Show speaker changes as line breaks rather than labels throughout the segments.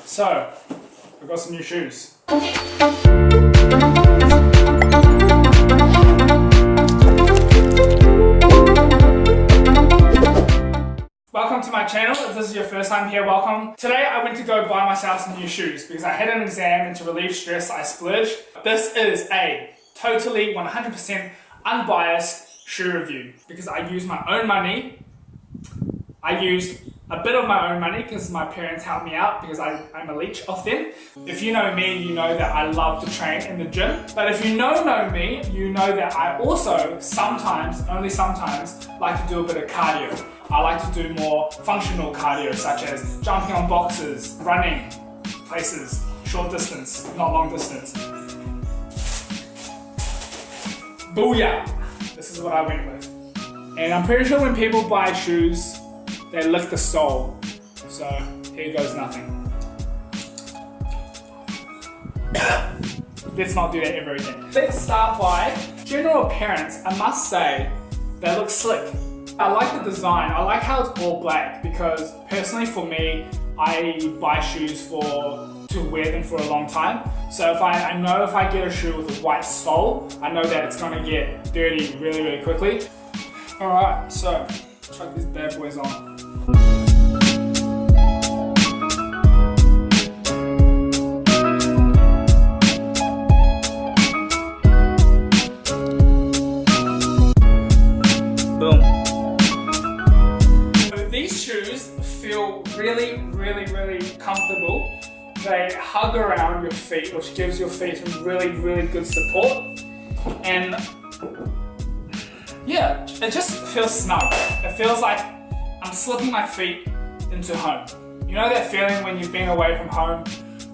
So, I've got some new shoes. Welcome to my channel. If this is your first time here, welcome. Today I went to go buy myself some new shoes because I had an exam and to relieve stress I splurged. This is a totally 100% unbiased shoe review because I used my own money. I used a bit of my own money because my parents helped me out because I'm a leech of them. If you know me, you know that I love to train in the gym. But if you know me, you know that I also sometimes, only sometimes, like to do a bit of cardio. I like to do more functional cardio such as jumping on boxes, running places, short distance, not long distance. Booyah! This is what I went with. And I'm pretty sure when people buy shoes, they lick the sole. So here goes nothing. Let's not do that ever again. Let's start by general appearance. I must say, they look slick. I like the design. I like how it's all black because personally for me, I buy shoes to wear them for a long time. So I know if I get a shoe with a white sole, I know that it's gonna get dirty really, really quickly. Alright, so chuck these bad boys on. Boom. So these shoes feel really, really, really comfortable. They hug around your feet, which gives your feet some really, really good support. And yeah, it just feels snug. It feels like I'm slipping my feet into home. You know that feeling when you've been away from home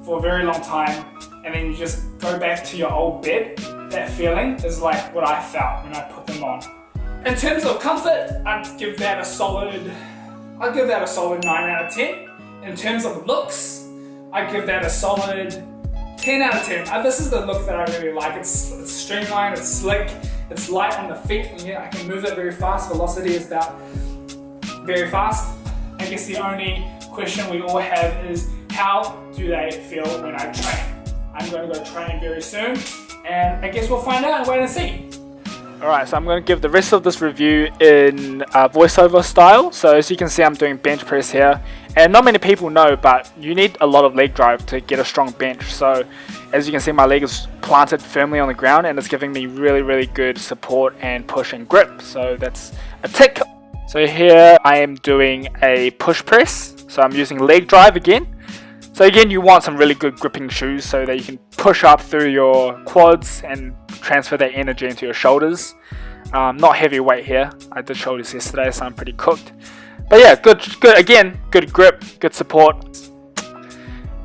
for a very long time and then you just go back to your old bed? That feeling is like what I felt when I put them on. In terms of comfort, I'd give that a solid 9 out of 10. In terms of looks, I'd give that a solid 10 out of 10. This is the look that I really like. It's streamlined, it's slick, it's light on the feet, and yeah, I can move it very fast. Velocity is about very fast. I guess the only question we all have is how do they feel when I train? I'm going to go train very soon, and I guess we'll find out and wait and see. Alright, so I'm going to give the rest of this review in voiceover style. So as you can see, I'm doing bench press here. And not many people know, but you need a lot of leg drive to get a strong bench. So as you can see, my leg is planted firmly on the ground and it's giving me really, really good support and push and grip. So that's a tick. So here I am doing a push press. So I'm using leg drive again. So again, you want some really good gripping shoes so that you can push up through your quads and transfer that energy into your shoulders. Not heavy weight here. I did shoulders yesterday, so I'm pretty cooked. But yeah, good again, good grip, good support.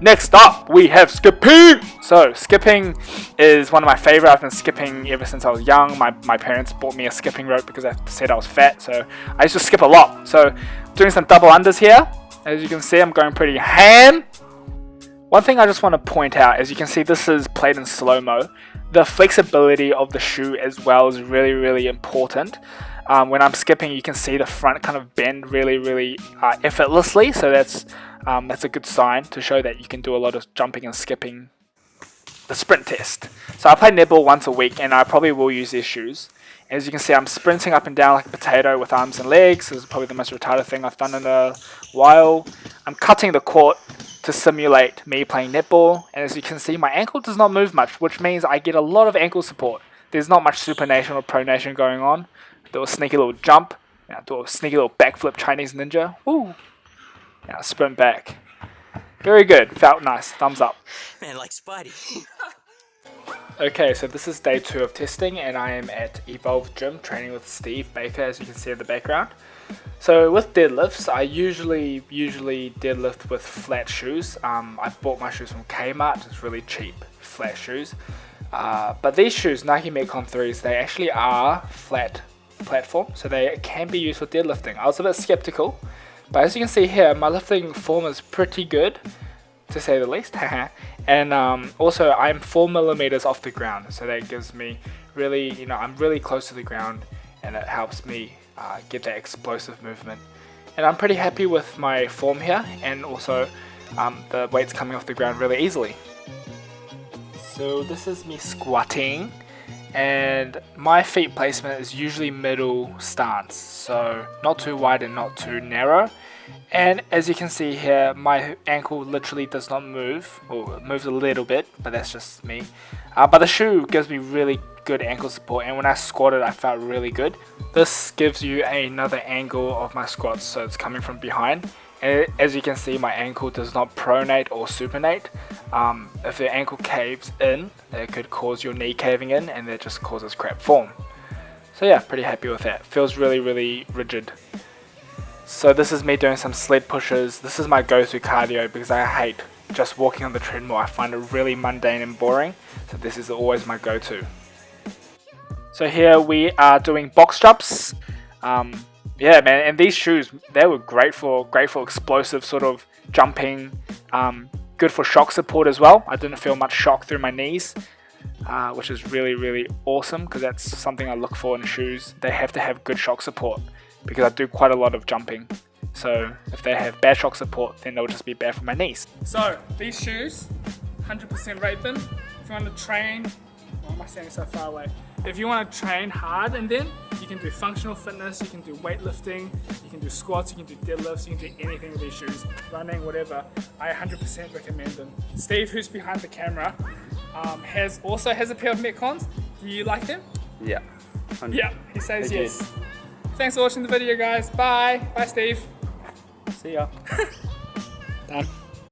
Next up, we have skipping. So skipping is one of my favorite. I've been skipping ever since I was young. My parents bought me a skipping rope because they said I was fat, so I used to skip a lot. So doing some double unders here. As you can see, I'm going pretty ham. One thing I just want to point out, as you can see, this is played in slow-mo. The flexibility of the shoe as well is really, really important. When I'm skipping, you can see the front kind of bend really, really effortlessly. So that's a good sign to show that you can do a lot of jumping and skipping. The sprint test. So I play netball once a week and I probably will use these shoes. As you can see, I'm sprinting up and down like a potato with arms and legs. This is probably the most retarded thing I've done in a while. I'm cutting the court to simulate me playing netball, and as you can see, my ankle does not move much, which means I get a lot of ankle support. There's not much supination or pronation going on. Do a sneaky little jump, do a sneaky little backflip Chinese ninja. Woo! Yeah, sprint back. Very good, felt nice, thumbs up.
Man, like Spidey.
Okay, so this is day 2 of testing, and I am at Evolve Gym training with Steve Baker, as you can see in the background. So with deadlifts, I usually deadlift with flat shoes. I bought my shoes from Kmart, it's really cheap, flat shoes. But these shoes, Nike Metcon 3s, they actually are flat platform, so they can be used for deadlifting. I was a bit skeptical, but as you can see here, my lifting form is pretty good, to say the least. And also I'm 4 millimeters off the ground, so that gives me really, I'm really close to the ground, and it helps me get that explosive movement. And I'm pretty happy with my form here, and also
the weight's coming off the ground really easily. So this is me squatting, and my feet placement is usually middle stance, so not too wide and not too narrow. And as you can see here, my ankle literally does not move, or it moves a little bit, but that's just me. But the shoe gives me really good ankle support, and when I squatted I felt really good. This gives you another angle of my squats, so it's coming from behind. And as you can see, my ankle does not pronate or supinate. If the ankle caves in, it could cause your knee caving in, and that just causes crap form. So yeah, pretty happy with that. Feels really, really rigid. So this is me doing some sled pushes. This is my go-to cardio because I hate just walking on the treadmill. I find it really mundane and boring. So this is always my go-to. So here we are doing box jumps. Yeah, man, and these shoes, they were great for explosive sort of jumping. Good for shock support as well. I didn't feel much shock through my knees, which is really, really awesome because that's something I look for in shoes. They have to have good shock support because I do quite a lot of jumping. So if they have bad shock support, then they'll just be bad for my knees.
So these shoes, 100% rate them. If you want to train, why am I standing so far away? If you want to train hard, and then you can do functional fitness, you can do weightlifting, you can do squats, you can do deadlifts, you can do anything with these shoes, running, whatever. I 100% recommend them. Steve, who's behind the camera, also has a pair of Metcons. Do you like them?
Yeah. 100%.
Yeah, he says yes. Thanks for watching the video, guys. Bye. Bye, Steve.
See ya. Done.